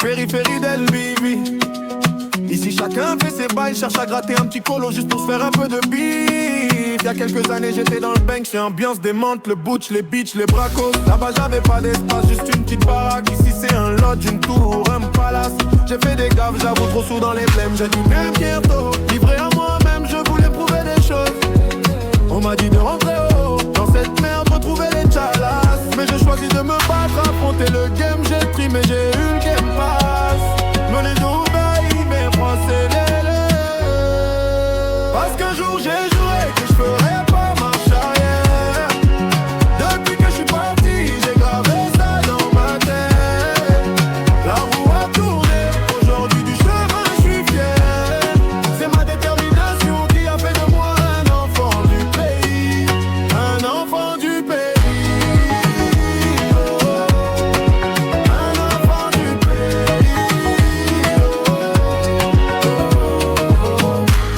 périphérie d'Elbivi. Ici chacun fait ses bails, cherche à gratter un petit colo juste pour se faire un peu de bif. Y'a quelques années j'étais dans le bank, chez ambiance démente, le butch, les bitches, les bracos. Là-bas j'avais pas d'espace, juste une petite baraque. Ici c'est un lodge, une tour, un palace. J'ai fait des gaffes, j'avoue trop sous dans les blèmes. J'ai dû bien bientôt, livré à moi-même, je voulais prouver des choses. On m'a dit de rentrer haut, dans cette merde retrouver les chalas. Mais j'ai choisi de me battre, affronter le game, j'ai trimé, j'ai eu le game pass. Mené d'Ubaï, mes français parce qu'un jour j'ai juré que je ferais pas marche arrière. Depuis que je suis parti, j'ai gravé ça dans ma tête. La roue a tourné, aujourd'hui du chemin je suis fier. C'est ma détermination qui a fait de moi un enfant du pays. Un enfant du pays. Un enfant du pays.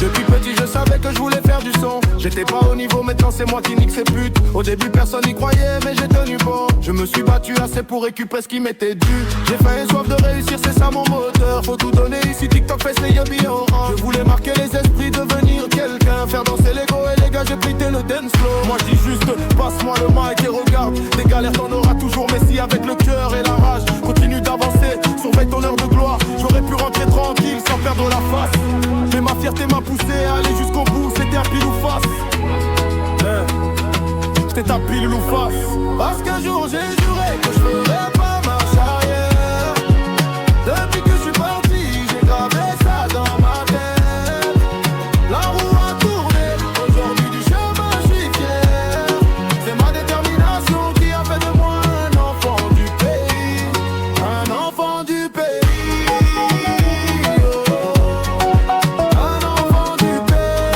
Depuis petit je savais que je voulais faire du son. J'étais pas au niveau, maintenant c'est moi qui nique ces putes. Au début personne n'y croyait mais j'ai tenu bon. Je me suis battu assez pour récupérer ce qui m'était dû. J'ai faim et soif de réussir, c'est ça mon moteur. Faut tout donner ici, TikTok fait les yobbies en rang. Je voulais marquer les esprits, devenir quelqu'un. Faire danser l'ego et les gars j'ai pris le dance flow. Moi je dis juste, passe-moi le mic et regarde. Des galères t'en auras toujours, mais si avec le cœur et la rage continue d'avancer, surveille ton heure de gloire. J'aurais pu rentrer tranquille sans perdre la face. Mais ma fierté m'a poussé à aller jusqu'au bout, c'était un pile ou face. J'étais un pile ou face. Parce qu'un jour j'ai juré que je ferais pas marche arrière. Depuis que je suis parti, j'ai gravé ça dans ma tête. La roue a tourné, aujourd'hui du chemin je suis fier. C'est ma détermination qui a fait de moi un enfant du pays. Un enfant du pays. Un enfant du pays.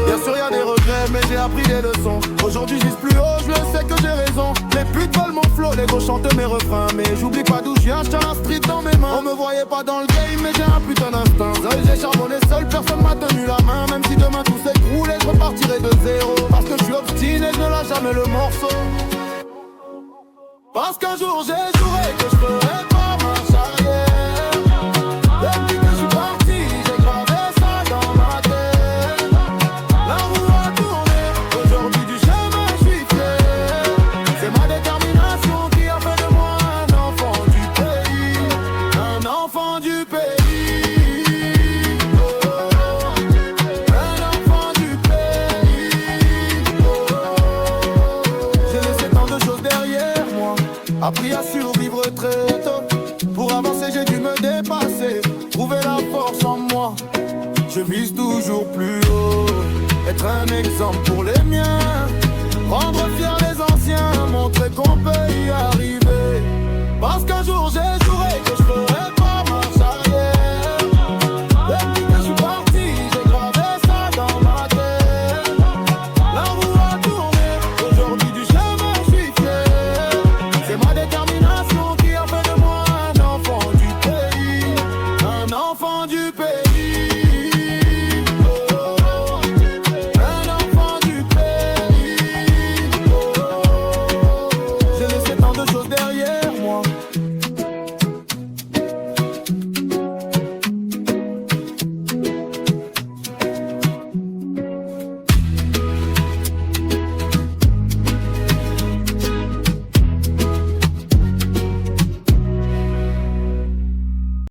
Bien sûr y'a des regrets mais j'ai appris des leçons. Aujourd'hui je vise plus haut, je le sais que j'ai raison. Les putes veulent mon flow, les gros chantent mes refrains. Mais j'oublie pas d'où je viens, j'tiens la street dans mes mains. On me voyait pas dans le game mais j'ai un putain d'instinct. Seul j'ai charbonné, seul personne m'a tenu la main. Même si demain tout s'écroulait, je repartirai de zéro. Parce que je suis obstiné, je ne lâche jamais le morceau. Parce qu'un jour j'ai juré que je ferais pas marche arrière. Depuis que je suis parti, j'ai gravé ça dans ma tête. La roue a tourné, aujourd'hui du chemin je suis fier. C'est ma détermination qui a fait de moi un enfant du pays. Un enfant du pays. Un enfant du pays. J'ai laissé tant de choses derrière moi, appris à survivre très tôt. Pour avancer j'ai dû me dépasser, trouver la force en moi. Je vise toujours plus haut, être un exemple pour les miens. Rendre fiers les anciens, montrer qu'on peut y arriver. Parce qu'un jour j'ai juré que je ferais pas marche arrière. Depuis que je suis parti, j'ai gravé ça dans ma tête. La roue a tourné, aujourd'hui du chemin je suis fier. C'est ma détermination qui a fait de moi un enfant du pays. Un enfant du pays.